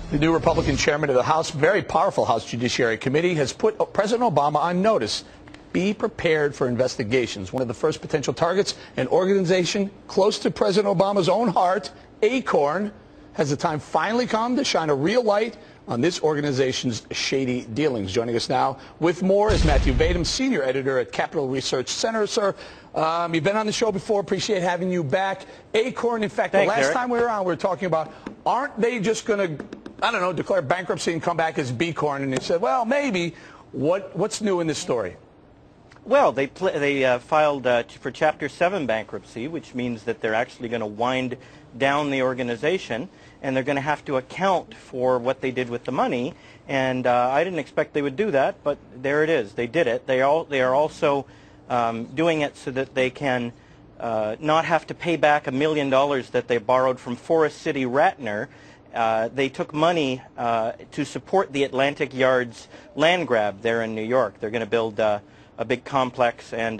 The new Republican chairman of the House, very powerful House Judiciary Committee, has put President Obama on notice. Be prepared for investigations. One of the first potential targets, an organization close to President Obama's own heart, ACORN, has the time finally come to shine a real light on this organization's shady dealings. Joining us now with more is Matthew Vadum, senior editor at Capital Research Center. Sir, you've been on the show before. Appreciate having you back. ACORN, in fact, Thanks, the last Eric. time we were on, we were talking about, aren't they just going to, I don't know, declare bankruptcy and come back as B-Corn? And they said, well, maybe. What's new in this story? Well, they filed for Chapter 7 bankruptcy, which means that they're actually going to wind down the organization, and they're going to have to account for what they did with the money. And I didn't expect they would do that, but there it is. They did it. They are also doing it so that they can not have to pay back $1 million that they borrowed from Forest City Ratner. They took money to support the Atlantic Yards land grab there in New York. They're going to build a big complex and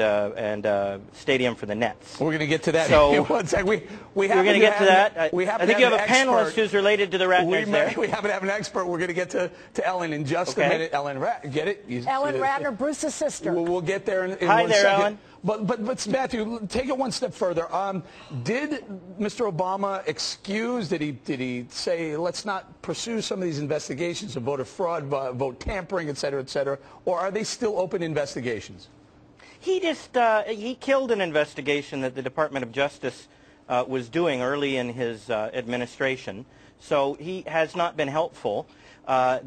stadium for the Nets. We're going to get to that. So one sec. We're going to get to that. I think you have a panelist expert who's related to the Ratners there. We happen to have an expert. We're going to get to Ellen in just a minute. Ellen, get it? Ellen Ratner, Bruce's sister. We'll get there in Hi one there, second. Ellen. But Matthew, take it one step further. Did Mr. Obama excuse? Did he say let's not pursue some of these investigations of voter fraud, vote tampering, et cetera, or are they still open investigations? He just he killed an investigation that the Department of Justice was doing early in his administration. So he has not been helpful. I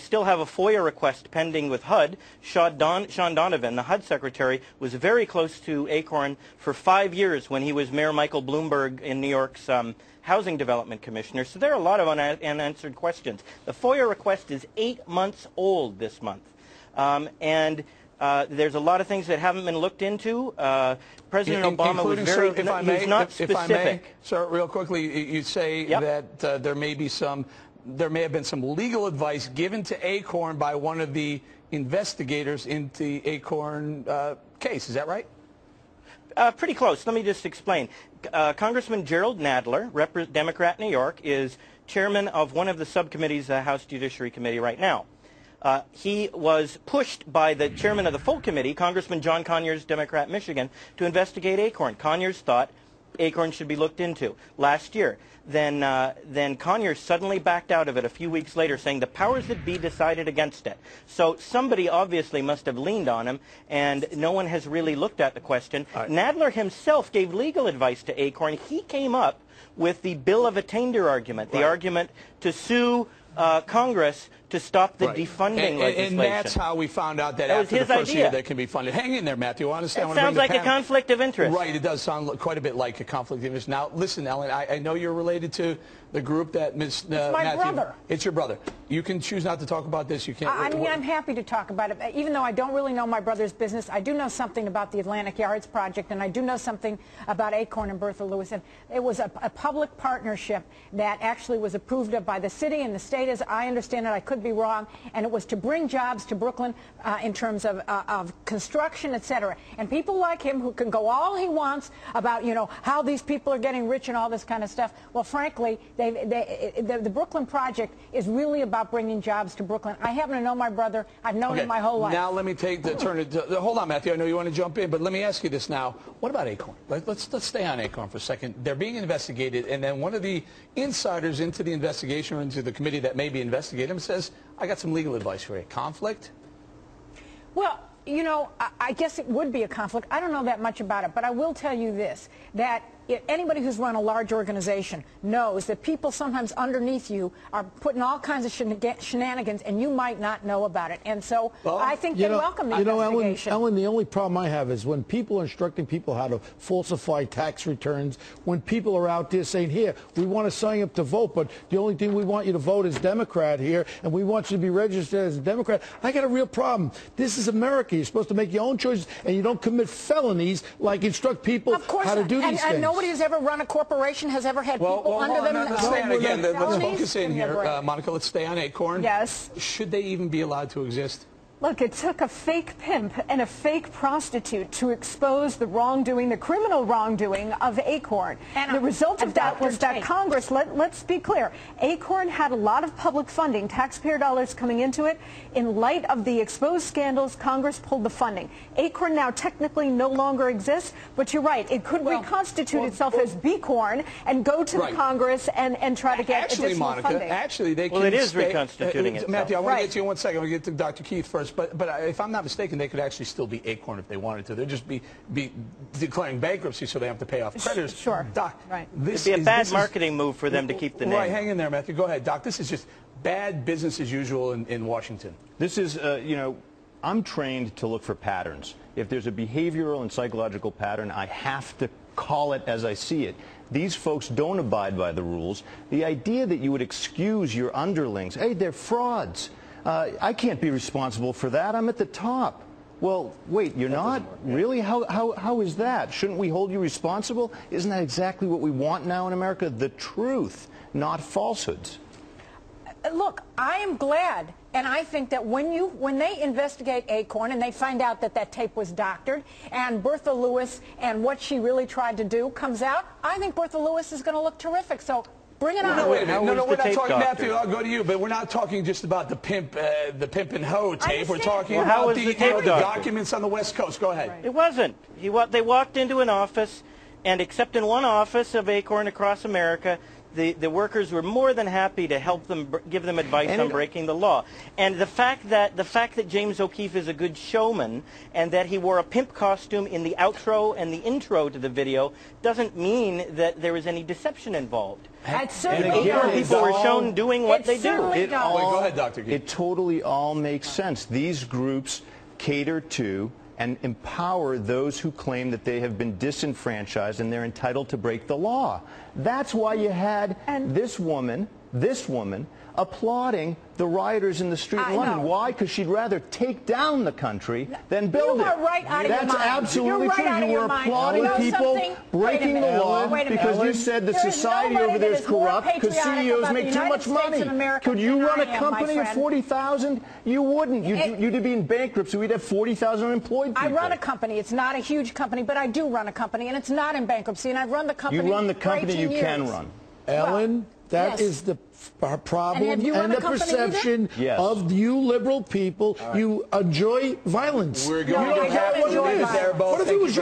still have a FOIA request pending with HUD. Sean Donovan, the HUD secretary, was very close to ACORN for 5 years when he was Mayor Michael Bloomberg in New York's Housing Development Commissioner. So there are a lot of unanswered questions. The FOIA request is 8 months old this month. There's a lot of things that haven't been looked into. President Obama was very, he's not specific. Sir, real quickly, you say that there may have been some legal advice given to ACORN by one of the investigators into the ACORN case. Is that right? Pretty close. Let me just explain. Congressman Gerald Nadler, Democrat, New York, is chairman of one of the subcommittees of the House Judiciary Committee right now. He was pushed by the chairman of the full committee, Congressman John Conyers, Democrat, Michigan, to investigate ACORN. Conyers thought ACORN should be looked into last year. Then Conyers suddenly backed out of it a few weeks later, saying the powers that be decided against it. So somebody obviously must have leaned on him, and no one has really looked at the question. Right. Nadler himself gave legal advice to ACORN. He came up with the bill of attainder argument, the argument to sue Congress to stop the defunding legislation. And that's how we found out that after the first year that can be funded. Hang in there, Matthew. I understand. It sounds like a conflict of interest. Right. It does sound quite a bit like a conflict of interest. Now, listen, Ellen, I know you're related to the group that Ms. It's my Matthew. brother. It's your brother. You can choose not to talk about this. You can't. I mean, I'm happy to talk about it. Even though I don't really know my brother's business, I do know something about the Atlantic Yards project, and I do know something about ACORN and Bertha Lewis. And it was a public partnership that actually was approved of by the city and the state, as I understand it. I could be wrong. And it was to bring jobs to Brooklyn in terms of construction, et cetera. And people like him who can go all he wants about, you know, how these people are getting rich and all this kind of stuff. Well, frankly, the Brooklyn project is really about bringing jobs to Brooklyn. I happen to know my brother. I've known him my whole life. Now let me turn it. Hold on, Matthew. I know you want to jump in, but let me ask you this now. What about ACORN? Let's stay on ACORN for a second. They're being investigated, and then one of the insiders into the investigation or into the committee that may be investigating them says, I got some legal advice for you. Conflict? Well, you know, I guess it would be a conflict. I don't know that much about it, but I will tell you this, that anybody who's run a large organization knows that people sometimes underneath you are putting all kinds of shenanigans, and you might not know about it. And so I think they welcome the investigation. Ellen, the only problem I have is when people are instructing people how to falsify tax returns, when people are out there saying, here, we want to sign up to vote, but the only thing we want you to vote is Democrat here, and we want you to be registered as a Democrat. I got a real problem. This is America. You're supposed to make your own choices, and you don't commit felonies like instruct people how to do these things. Nobody has ever run a corporation, has ever had people under them. Let's focus in here, Monica. Let's stay on ACORN. Yes. Should they even be allowed to exist? Look, it took a fake pimp and a fake prostitute to expose the wrongdoing, the criminal wrongdoing of ACORN. And the result of that was that Congress, let's be clear, ACORN had a lot of public funding, taxpayer dollars coming into it. In light of the exposed scandals, Congress pulled the funding. ACORN now technically no longer exists, but you're right, it could reconstitute itself as B-Corn and go to the Congress and try to get additional funding. Actually, they can it is reconstituting itself. Matthew, I want to get to you in 1 second. We'll get to Dr. Keith first. But if I'm not mistaken, they could actually still be ACORN if they wanted to. They'd just be declaring bankruptcy so they have to pay off creditors. Sure. Doc, it'd be a bad marketing move for them to keep the name. Right, hang in there, Matthew. Go ahead, Doc. This is just bad business as usual in Washington. This is, you know, I'm trained to look for patterns. If there's a behavioral and psychological pattern, I have to call it as I see it. These folks don't abide by the rules. The idea that you would excuse your underlings, hey, they're frauds. I can't be responsible for that. I'm at the top. Well, wait, you're not? Really? How is that? Shouldn't we hold you responsible? Isn't that exactly what we want now in America? The truth, not falsehoods. Look, I am glad, and I think that when they investigate ACORN and they find out that that tape was doctored and Bertha Lewis and what she really tried to do comes out, I think Bertha Lewis is going to look terrific. So bring it on. No, wait a minute. No, we're not talking, Matthew, I'll go to you, but we're not talking just about the pimp and hoe tape. We're talking about the documents on the West Coast. Go ahead. It wasn't. They walked into an office, and except in one office of ACORN across America, the workers were more than happy to help them, give them advice on breaking the law. And the fact that James O'Keefe is a good showman and that he wore a pimp costume in the outro and the intro to the video doesn't mean that there is any deception involved. People were shown doing what they do. Go ahead, Dr. Keith. It totally all makes sense. These groups cater to and empower those who claim that they have been disenfranchised and they're entitled to break the law. That's why you had this woman applauding the rioters in the street in London. Why? Because she'd rather take down the country than build it. You are right out of your mind. That's absolutely true. You were applauding people breaking the law because you said the society over there is corrupt because CEOs make too much money. Could you run a company of 40,000? You wouldn't. You'd be in bankruptcy. We'd have 40,000 unemployed people. I run a company. It's not a huge company, but I do run a company, and it's not in bankruptcy, and I've run the company. You run the company you can run. Ellen, that is the problem and the perception of you liberal people. You enjoy violence. We're going to have one there, both.